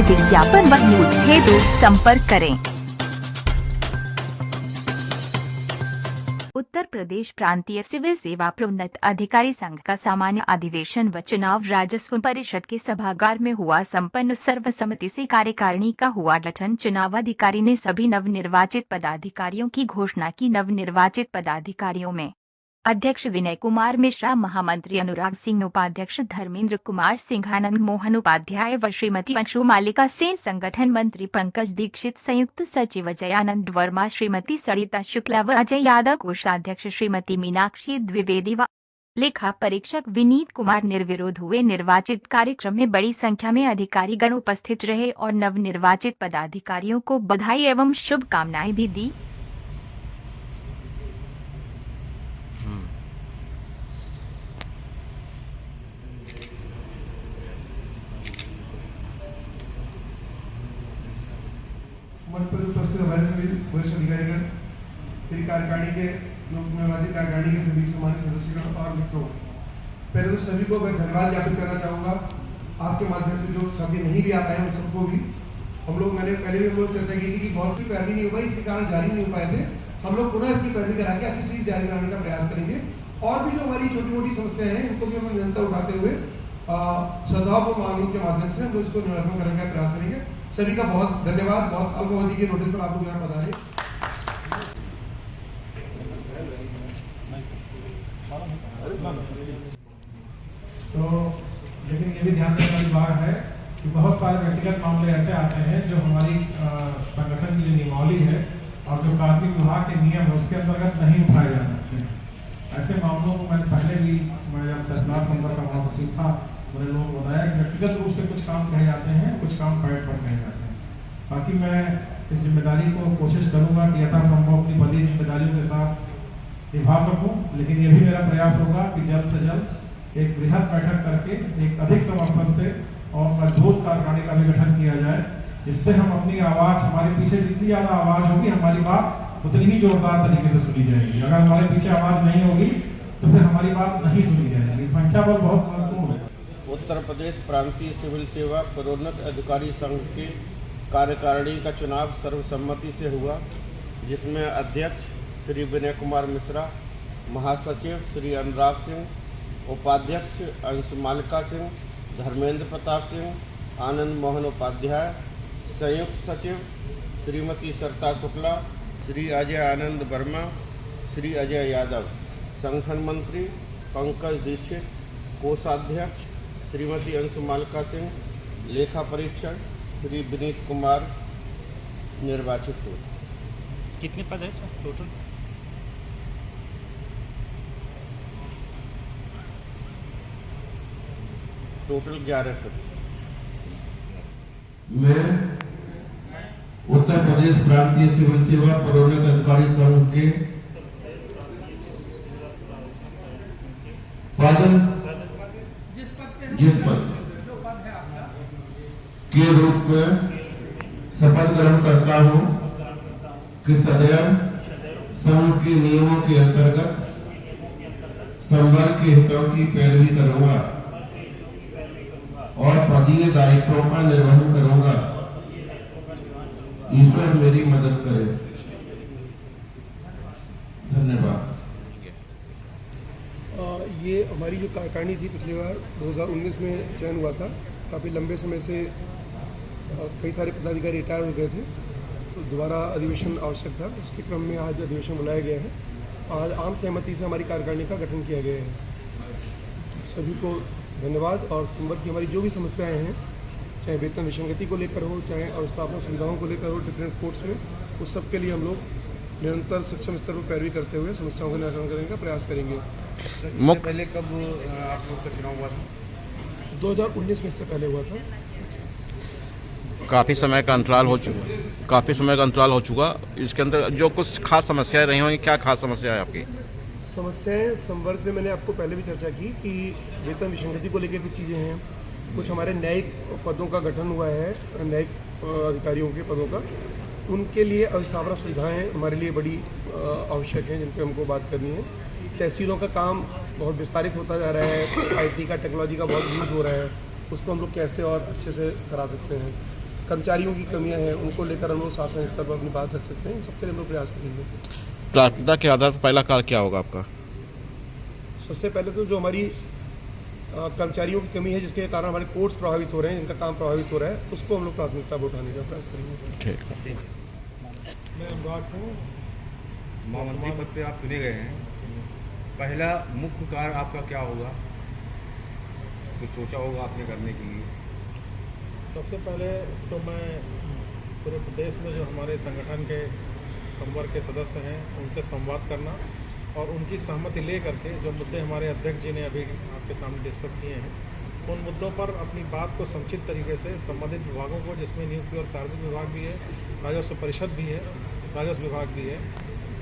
विज्ञापन व न्यूज हेतु संपर्क करें। उत्तर प्रदेश प्रांतीय सिविल सेवा प्रोन्नत अधिकारी संघ का सामान्य अधिवेशन व चुनाव राजस्व परिषद के सभागार में हुआ संपन्न। सर्वसम्मति से कार्यकारिणी का हुआ गठन। चुनाव अधिकारी ने सभी नवनिर्वाचित पदाधिकारियों की घोषणा की। नवनिर्वाचित पदाधिकारियों में अध्यक्ष विनय कुमार मिश्रा, महामंत्री अनुराग सिंह, उपाध्यक्ष धर्मेंद्र कुमार सिंह, आनंद मोहन उपाध्याय व श्रीमती अंशु मालिका सेन, संगठन मंत्री पंकज दीक्षित, संयुक्त सचिव अजय आनंद वर्मा, श्रीमती सरिता शुक्ला व अजय यादव, कोषाध्यक्ष श्रीमती मीनाक्षी द्विवेदी व लेखा परीक्षक विनीत कुमार निर्विरोध हुए। निर्वाचित कार्यक्रम में बड़ी संख्या में अधिकारीगण उपस्थित रहे और नवनिर्वाचित पदाधिकारियों को बधाई एवं शुभकामनाएं भी दी। मंच पर उपस्थित हमारे सभी वरिष्ठ अधिकारीगण, मेरी कार्यकारिणी के नवनिर्वाचित कार्यकारिणी के सभी सम्मानित सदस्यगण और मित्रों, पहले तो सभी को मैं धन्यवाद ज्ञापित करना चाहूँगा। आपके माध्यम से जो साथी नहीं भी आ पाए उन सबको भी हम लोग, मैंने पहले भी हम लोग चर्चा की थी कि बहुत सी पैरवी नहीं हो पाई, इसके कारण जारी नहीं हो पाए थे। हम लोग पुनः इसकी पैरवी करा के अच्छी चीज जारी कराने का प्रयास करेंगे और भी जो हमारी छोटी मोटी समस्याएं हैं उनको भी हम निरंतर उठाते हुए श्रद्धापूर्ण मांगों के माध्यम से हम लोग इसको निराकरण करने का प्रयास करेंगे। सभी का बहुत धन्यवाद। बहुत अल्प अवधि के नोटिस पर आप लोग यहाँ पधारे। तो लेकिन ये भी ध्यान देने वाली बात है कि बहुत सारे व्यक्तिगत मामले ऐसे आते हैं जो हमारी संगठन की जो नियमावली है और जो कार्मिक विभाग के नियम है उसके अंतर्गत नहीं उठाए जा सकते हैं। ऐसे मामलों को मैंने पहले भी, मैं जब तहसीलदार संपर्क का महासचिव था, मैंने लोगों को बताया कि व्यक्तिगत रूप से कुछ काम कहे जाते हैं, कुछ काम प्राइवेट पर कहे जाते हैं। बाकी मैं इस जिम्मेदारी को कोशिश करूंगा कि यथासंभव अपनी बड़ी जिम्मेदारियों के साथ निभा सकूं, लेकिन ये भी मेरा प्रयास होगा कि जल्द से जल्द एक बृहद बैठक करके एक अधिक समर्थन से और मजबूत कार्यकारिणी का भी गठन किया जाए, जिससे हम अपनी आवाज, हमारे पीछे जितनी ज्यादा आवाज होगी हमारी बात उतनी ही जोरदार तरीके से सुनी जाएगी। अगर हमारे पीछे आवाज नहीं होगी तो फिर हमारी बात नहीं सुनी जाएगी। संख्या बल बहुत महत्वपूर्ण है। उत्तर प्रदेश प्रांतीय सिविल सेवा प्रोन्नत अधिकारी संघ की कार्यकारिणी का चुनाव सर्वसम्मति से हुआ, जिसमें अध्यक्ष श्री विनय कुमार मिश्रा, महासचिव श्री अनुराग सिंह, उपाध्यक्ष अंशु मालिका सिंह, धर्मेंद्र प्रताप सिंह, आनंद मोहन उपाध्याय, संयुक्त सचिव श्रीमती सरिता शुक्ला, श्री अजय आनंद वर्मा, श्री अजय यादव, संगठन मंत्री पंकज दीक्षित, कोषाध्यक्ष श्रीमती अंशु मालिका सिंह, लेखा परीक्षक श्री विनीत कुमार निर्वाचित हुए। कितने पद है टोटल? टोटल 11 सदस्य। मैं उत्तर प्रदेश प्रांतीय सिविल सेवा प्रोन्नत अधिकारी संघ के जिस पद के रूप में शपथ ग्रहण करता हूं कि सदैव संघ के नियमों के अंतर्गत संवर्ग के हितों की पैरवी करूंगा और पदीय दायित्वों का निर्वहन करूंगा। ईश्वर मेरी मदद करे। धन्यवाद। ये हमारी जो कार्यकारिणी थी पिछली बार 2019 में चयन हुआ था। काफ़ी लंबे समय से कई सारे पदाधिकारी रिटायर हो गए थे, तो दोबारा अधिवेशन आवश्यक था। उसके क्रम में आज अधिवेशन बुलाया गया है। आज आम सहमति से हमारी कार्यकारिणी का गठन किया गया है। सभी को धन्यवाद। और संवर्ग की हमारी जो भी समस्याएं हैं, चाहे वेतन विसंगति को लेकर हो, चाहे अवस्थापना सुविधाओं को लेकर हो डिफरेंट कोर्ट्स में, उस सब के लिए हम लोग निरंतर सक्षम स्तर पर पैरवी करते हुए समस्याओं का निराकरण करने का प्रयास करेंगे। इससे पहले कब आप लोग का चुनाव हुआ था? 2019 में इससे पहले हुआ था। काफ़ी समय का अंतराल हो चुका। इसके अंदर जो कुछ खास समस्याएं रही होंगी, क्या खास समस्या है आपकी? समस्याएं संवर्ग से मैंने आपको पहले भी चर्चा की कि वेतन विसंगति को लेकर कुछ चीज़ें हैं। कुछ हमारे न्यायिक पदों का गठन हुआ है, न्यायिक अधिकारियों के पदों का, उनके लिए अवस्थापना सुविधाएं हमारे लिए बड़ी आवश्यक हैं, जिन पर हमको बात करनी है। तहसीलों का काम बहुत विस्तारित होता जा रहा है, IT का, टेक्नोलॉजी का बहुत यूज़ हो रहा है, उसको हम लोग कैसे और अच्छे से करा सकते हैं। कर्मचारियों की कमियां हैं उनको लेकर हम लोग शासन स्तर पर अपनी बात रख सकते हैं। इन सबके लिए हम लोग प्रयास करेंगे। प्राथमिकता के आधार पर पहला कार्य क्या होगा आपका? सबसे पहले तो जो हमारी कर्मचारियों की कमी है जिसके कारण हमारे कोर्ट्स प्रभावित हो रहे हैं, जिनका काम प्रभावित हो रहा है, उसको हम लोग प्राथमिकता पर उठाने का प्रयास करेंगे। ठीक। मैं अनुराग सिंह, महामंत्री पद पे आप चुने गए हैं, पहला मुख्य कार्य आपका क्या होगा? कुछ सोचा होगा आपने करने के लिए? सबसे पहले तो मैं पूरे प्रदेश में जो हमारे संगठन के संवर्ग के सदस्य हैं उनसे संवाद करना और उनकी सहमति ले करके जो मुद्दे हमारे अध्यक्ष जी ने अभी आपके सामने डिस्कस किए हैं उन मुद्दों पर अपनी बात को समुचित तरीके से संबंधित विभागों को, जिसमें नियुक्ति और कार्मिक विभाग भी है, राजस्व परिषद भी है, राजस्व विभाग भी है,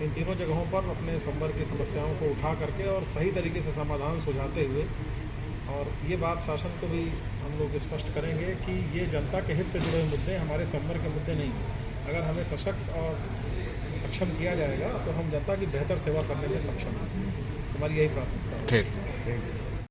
इन तीनों जगहों पर अपने संवर्ग की समस्याओं को उठा करके और सही तरीके से समाधान सुझाते हुए, और ये बात शासन को भी हम लोग स्पष्ट करेंगे कि ये जनता के हित से जुड़े हुए मुद्दे, हमारे संवर्ग के मुद्दे नहीं हैं। अगर हमें सशक्त और सक्षम किया जाएगा तो हम जनता की बेहतर सेवा करने में सक्षम हैं। हमारी यही प्राथमिकता है। ठीक।